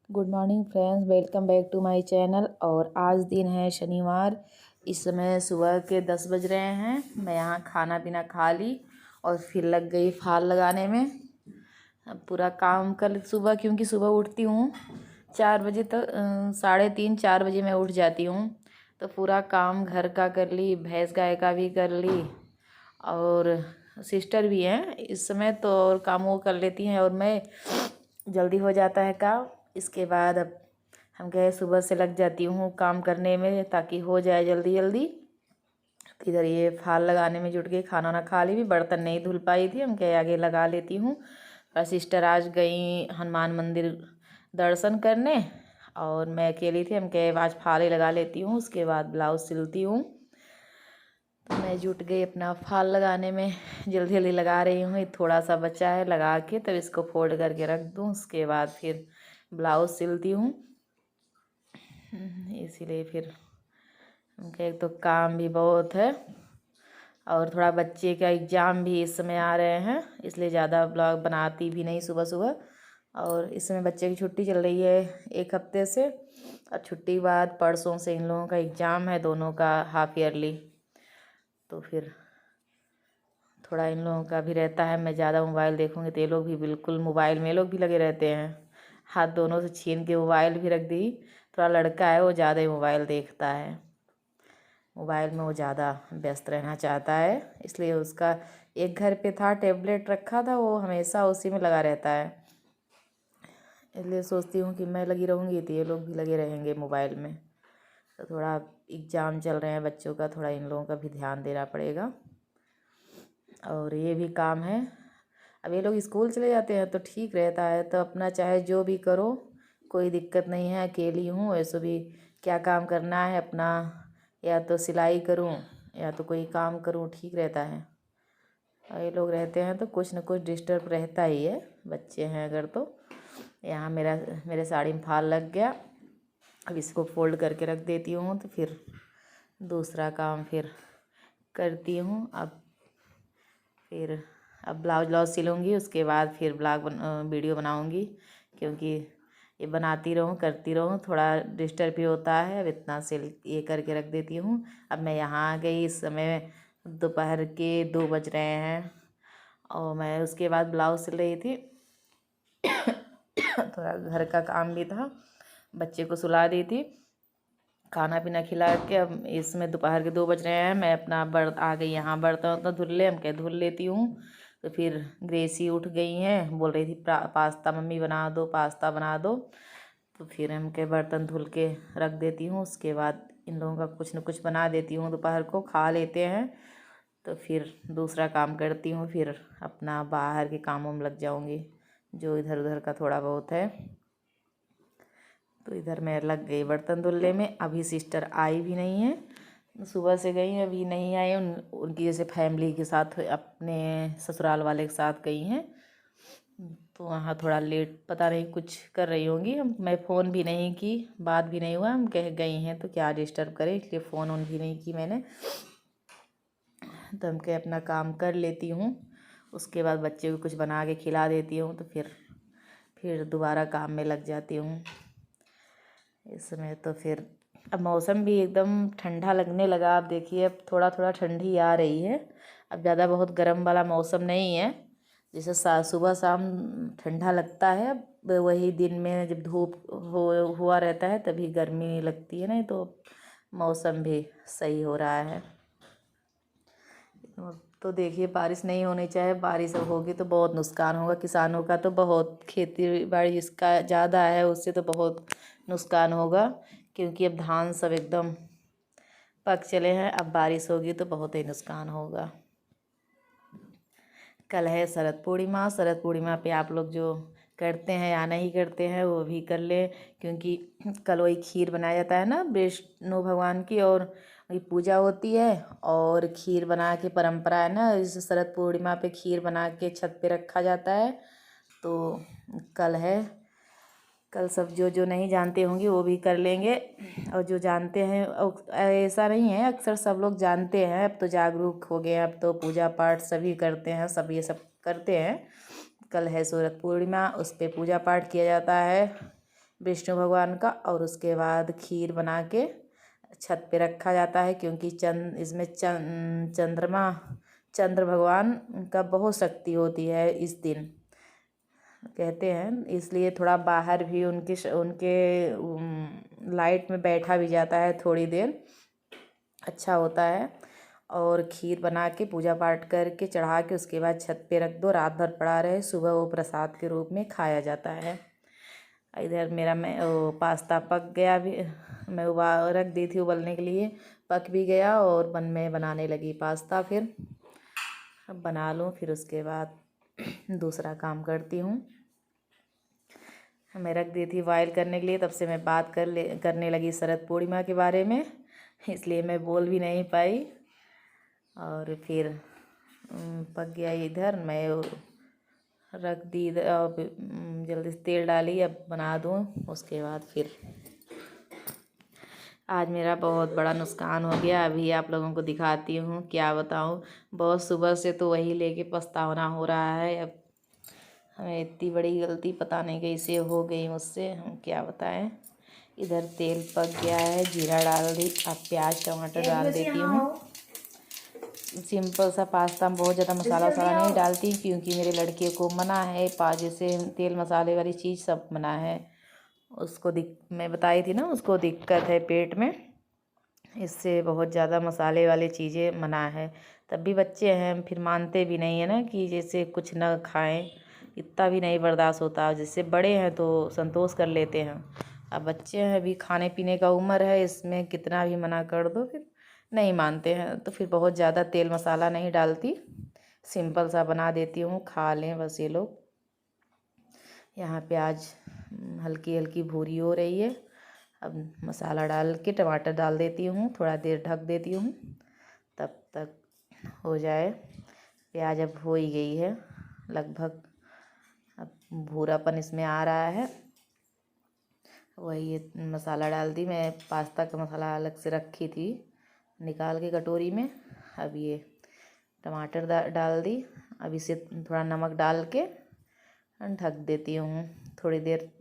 Good morning friends, welcome back to my channel. और आज दिन है शनिवार। इस समय सुबह के 10 बज रहे हैं। मैं यहाँ खाना पीना खा ली और फिर लग गई फाल लगाने में। अब पूरा काम कल सुबह, क्योंकि सुबह उठती हूँ 4 बजे तक, 3:30-4 बजे मैं उठ जाती हूँ। तो पूरा काम घर का कर ली, भैंस गाय का भी कर ली, और सिस्टर भी हैं इस समय तो और काम वो कर लेती हैं और मैं जल्दी हो जाता है काम। इसके बाद अब हम गए, सुबह से लग जाती हूँ काम करने में ताकि हो जाए जल्दी जल्दी। तो इधर ये फाल लगाने में जुट गई। खाना ना खा ली, भी बर्तन नहीं धुल पाई थी, हम कहे आगे लगा लेती हूँ। और सिस्टर आज गई हनुमान मंदिर दर्शन करने और मैं अकेली थी, हम कहे आज फाल ही लगा लेती हूँ, उसके बाद ब्लाउज सिलती हूँ। तो मैं जुट गई अपना फाल लगाने में, जल्दी जल्दी लगा रही हूँ। थोड़ा सा बचा है, लगा के तब इसको फोल्ड करके रख दूँ, उसके बाद फिर ब्लाउज सिलती हूँ। इसीलिए फिर उनका एक तो काम भी बहुत है और थोड़ा बच्चे का एग्ज़ाम भी इस समय आ रहे हैं, इसलिए ज़्यादा ब्लॉग बनाती भी नहीं सुबह सुबह। और इस समय बच्चे की छुट्टी चल रही है 1 हफ्ते से, और छुट्टी बाद परसों से इन लोगों का एग्ज़ाम है, दोनों का हाफ ईयरली। तो फिर थोड़ा इन लोगों का भी रहता है, मैं ज़्यादा मोबाइल देखूँगी तो ये लोग भी बिल्कुल मोबाइल में, ये लोग भी लगे रहते हैं। हाथ दोनों से छीन के मोबाइल भी रख दी। थोड़ा लड़का है, वो ज़्यादा ही मोबाइल देखता है, मोबाइल में वो ज़्यादा व्यस्त रहना चाहता है, इसलिए उसका एक घर पे था टैबलेट रखा था, वो हमेशा उसी में लगा रहता है। इसलिए सोचती हूँ कि मैं लगी रहूँगी तो ये लोग भी लगे रहेंगे मोबाइल में। तो थोड़ा एग्ज़ाम चल रहे हैं बच्चों का, थोड़ा इन लोगों का भी ध्यान देना पड़ेगा। और ये भी काम है। अब ये लोग स्कूल चले जाते हैं तो ठीक रहता है, तो अपना चाहे जो भी करो, कोई दिक्कत नहीं है, अकेली हूँ वैसे भी क्या काम करना है अपना, या तो सिलाई करूँ या तो कोई काम करूँ, ठीक रहता है। और ये लोग रहते हैं तो कुछ न कुछ डिस्टर्ब रहता ही है, बच्चे हैं अगर तो। यहाँ मेरे साड़ी में फाल लग गया, अब इसको फोल्ड करके रख देती हूँ, तो फिर दूसरा काम फिर करती हूँ। अब ब्लाउज सिलूँगी, उसके बाद फिर वीडियो बनाऊँगी, क्योंकि ये बनाती रहूँ करती रहूँ थोड़ा डिस्टर्ब भी होता है। अब इतना सिल ये करके रख देती हूँ। अब मैं यहाँ आ गई, इस समय दोपहर के 2 बज रहे हैं और मैं उसके बाद ब्लाउज सिल रही थी। थोड़ा घर का काम भी था, बच्चे को सुला दी थी, खाना पीना खिला के अब इसमें दोपहर के 2 बज रहे हैं। मैं अपना आ गई यहाँ, बर्तन धुल ले, हम क्या धुल लेती हूँ। तो फिर ग्रेसी उठ गई हैं, बोल रही थी पास्ता मम्मी बना दो, पास्ता बना दो। तो फिर हम के बर्तन धुल के रख देती हूँ, उसके बाद इन लोगों का कुछ न कुछ बना देती हूँ, दोपहर को खा लेते हैं। तो फिर दूसरा काम करती हूँ, फिर अपना बाहर के कामों में लग जाऊँगी, जो इधर उधर का थोड़ा बहुत है। तो इधर मैं लग गई बर्तन धुलने में। अभी सिस्टर आई भी नहीं है, सुबह से गई अभी नहीं आई। उनकी जैसे फैमिली के साथ अपने ससुराल वाले के साथ गई हैं, तो वहाँ थोड़ा लेट, पता नहीं कुछ कर रही होंगी। मैं फ़ोन भी नहीं की, बात भी नहीं हुआ, हम कह गई हैं तो क्या डिस्टर्ब करें, इसलिए फ़ोन ऑन भी नहीं की मैंने। तो हम कह अपना काम कर लेती हूँ, उसके बाद बच्चे को कुछ बना के खिला देती हूँ, तो फिर दोबारा काम में लग जाती हूँ। इस समय तो फिर अब मौसम भी एकदम ठंडा लगने लगा। अब देखिए, अब थोड़ा थोड़ा ठंडी आ रही है, अब ज़्यादा बहुत गर्म वाला मौसम नहीं है। जैसे सुबह शाम ठंडा लगता है, अब वही दिन में जब धूप हुआ रहता है तभी गर्मी लगती है, नहीं तो मौसम भी सही हो रहा है। तो देखिए, बारिश नहीं होनी चाहिए, बारिश होगी तो बहुत नुकसान होगा किसानों का, तो बहुत खेती बाड़ी जिसका ज़्यादा है उससे तो बहुत नुकसान होगा, क्योंकि अब धान सब एकदम पक चले हैं, अब बारिश होगी तो बहुत ही नुकसान होगा। कल है शरद पूर्णिमा, शरद पूर्णिमा पे आप लोग जो करते हैं या नहीं करते हैं वो भी कर लें, क्योंकि कल वही खीर बनाया जाता है ना विष्णु भगवान की, और वही पूजा होती है और खीर बना के परंपरा है ना, इस शरद पूर्णिमा पे खीर बना के छत पे रखा जाता है। तो कल है, कल सब जो जो नहीं जानते होंगे वो भी कर लेंगे, और जो जानते हैं, ऐसा नहीं है, अक्सर सब लोग जानते हैं, अब तो जागरूक हो गए हैं, अब तो पूजा पाठ सभी करते हैं, सब ये सब करते हैं। कल है शरद पूर्णिमा, उस पर पूजा पाठ किया जाता है, विष्णु भगवान का, और उसके बाद खीर बना के छत पे रखा जाता है, क्योंकि इसमें चंद्र भगवान का बहुत शक्ति होती है इस दिन, कहते हैं। इसलिए थोड़ा बाहर भी उनके लाइट में बैठा भी जाता है थोड़ी देर, अच्छा होता है। और खीर बना के पूजा पाठ करके चढ़ा के उसके बाद छत पे रख दो, रात भर पड़ा रहे, सुबह वो प्रसाद के रूप में खाया जाता है। इधर मेरा पास्ता पक गया भी, मैं रख दी थी उबलने के लिए, पक भी गया और मैं बनाने लगी पास्ता। फिर अब बना लूँ, फिर उसके बाद दूसरा काम करती हूँ। मैं रख दी थी बॉयल करने के लिए, तब से मैं बात करने लगी शरद पूर्णिमा के बारे में, इसलिए मैं बोल भी नहीं पाई। और फिर पक गया इधर, मैं रख दी अब, जल्दी से तेल डाली, अब बना दूँ। उसके बाद फिर आज मेरा बहुत बड़ा नुकसान हो गया, अभी आप लोगों को दिखाती हूँ, क्या बताऊँ। बहुत सुबह से तो वही लेके पछताना हो रहा है। अब हमें इतनी बड़ी गलती पता नहीं कैसे हो गई मुझसे, हम क्या बताएं। इधर तेल पक गया है, जीरा डाल दी, अब प्याज टमाटर डाल देती हूँ। सिंपल सा पास्ता में बहुत ज़्यादा मसाला वसाला नहीं डालती, क्योंकि मेरे लड़के को मना है, जैसे तेल मसाले वाली चीज़ सब मना है उसको। मैं बताई थी ना, उसको दिक्कत है पेट में, इससे बहुत ज़्यादा मसाले वाली चीज़ें मना है। तब भी बच्चे हैं, फिर मानते भी नहीं है ना, कि जैसे कुछ ना खाएं, इतना भी नहीं बर्दाश्त होता। जैसे बड़े हैं तो संतोष कर लेते हैं, अब बच्चे हैं, अभी खाने पीने का उम्र है, इसमें कितना भी मना कर दो फिर नहीं मानते हैं। तो फिर बहुत ज़्यादा तेल मसाला नहीं डालती, सिंपल सा बना देती हूँ, खा लें बस ये लोग। यहाँ प्याज हल्की हल्की भूरी हो रही है, अब मसाला डाल के टमाटर डाल देती हूँ, थोड़ा देर ढक देती हूँ, तब तक हो जाए। प्याज अब हो ही गई है लगभग, अब भूरापन इसमें आ रहा है। वही ये मसाला डाल दी, मैं पास्ता का मसाला अलग से रखी थी निकाल के कटोरी में। अब ये टमाटर डाल दी, अब इसे थोड़ा नमक डाल के ढक देती हूँ, थोड़ी देर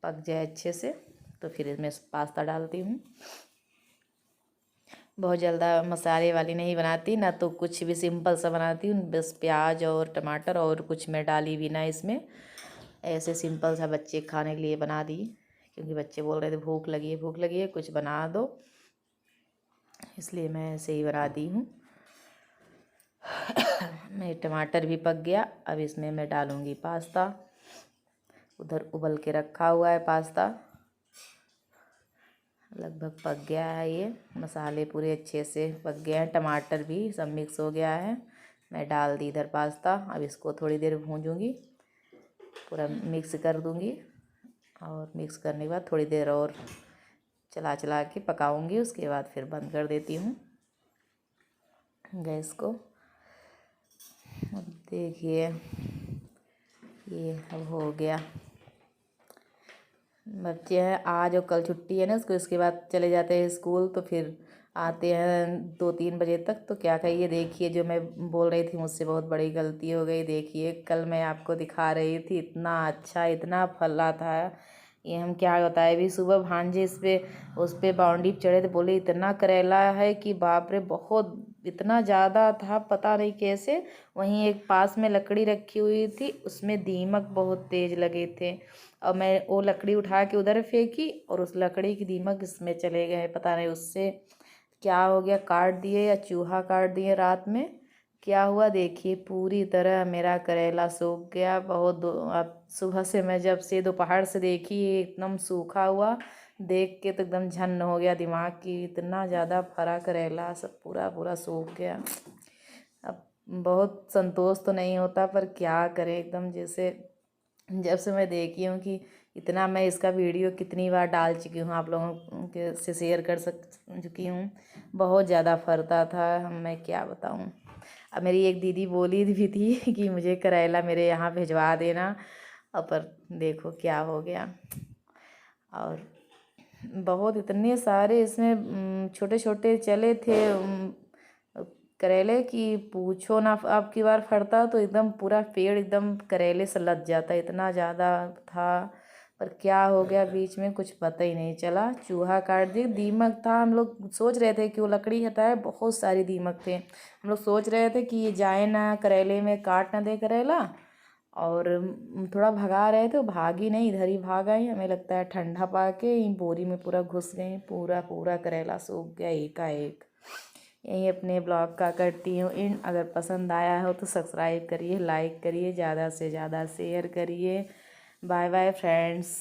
पक जाए अच्छे से, तो फिर इसमें पास्ता डालती हूँ। बहुत ज़्यादा मसाले वाली नहीं बनाती ना, तो कुछ भी सिंपल सा बनाती हूँ, बस प्याज और टमाटर, और कुछ मैं डाली भी ना इसमें, ऐसे सिंपल सा बच्चे खाने के लिए बना दी, क्योंकि बच्चे बोल रहे थे भूख लगी है कुछ बना दो, इसलिए मैं ऐसे ही बना दी हूँ। मैं टमाटर भी पक गया, अब इसमें मैं डालूँगी पास्ता। उधर उबल के रखा हुआ है पास्ता, लगभग पक गया है, ये मसाले पूरे अच्छे से पक गए हैं, टमाटर भी सब मिक्स हो गया है। मैं डाल दी इधर पास्ता, अब इसको थोड़ी देर भूंजूंगी, पूरा मिक्स कर दूंगी, और मिक्स करने के बाद थोड़ी देर और चला चला के पकाऊंगी, उसके बाद फिर बंद कर देती हूँ गैस को। अब देखिए ये अब हो गया। बच्चे हैं, आज और कल छुट्टी है ना उसको, इसके बाद चले जाते हैं स्कूल, तो फिर आते हैं 2-3 बजे तक, तो क्या कहिए। देखिए जो मैं बोल रही थी मुझसे बहुत बड़ी गलती हो गई, देखिए कल मैं आपको दिखा रही थी, इतना अच्छा इतना फला था, ये हम क्या बताए। भी सुबह भांजे उस पर बाउंड्री पर चढ़े तो बोले इतना करेला है कि बाप रे, बहुत इतना ज़्यादा था, पता नहीं कैसे। वहीं एक पास में लकड़ी रखी हुई थी, उसमें दीमक बहुत तेज़ लगे थे, और मैं वो लकड़ी उठा के उधर फेंकी, और उस लकड़ी की दीमक इसमें चले गए, पता नहीं उससे क्या हो गया, काट दिए या चूहा काट दिए रात में, क्या हुआ। देखिए पूरी तरह मेरा करेला सूख गया, अब सुबह से मैं जब से दोपहर से देखी एकदम सूखा हुआ, देख के तो एकदम झन्न हो गया दिमाग की, इतना ज़्यादा फरा करेला सब पूरा पूरा सूख गया। अब बहुत संतोष तो नहीं होता, पर क्या करें, एकदम जैसे जब से मैं देखी हूँ कि इतना, मैं इसका वीडियो कितनी बार डाल चुकी हूँ, आप लोगों के से शेयर कर चुकी हूँ, बहुत ज़्यादा फरता था, मैं क्या बताऊँ। अब मेरी एक दीदी बोली भी थी कि मुझे करेला मेरे यहाँ भिजवा देना, पर देखो क्या हो गया। और बहुत इतने सारे इसमें छोटे छोटे चले थे करेले की पूछो ना, अब की बार फरता तो एकदम पूरा पेड़ एकदम करेले से लद जाता, इतना ज़्यादा था। पर क्या हो गया बीच में कुछ पता ही नहीं चला, चूहा काट दिया। दीमक था, हम लोग सोच रहे थे कि वो लकड़ी हटाए, बहुत सारे दीमक थे। हम लोग सोच रहे थे कि ये जाए ना, करेले में काट ना दे करेला, और थोड़ा भगा रहे थे, वो भागी नहीं, इधर ही भाग आई। हमें लगता है ठंडा पा के बोरी में पूरा घुस गई, पूरा पूरा करेला सूख गया एकाएक। यही अपने ब्लॉग का करती हूँ इन। अगर पसंद आया हो तो सब्सक्राइब करिए, लाइक करिए, ज़्यादा से ज़्यादा शेयर करिए। Bye bye friends.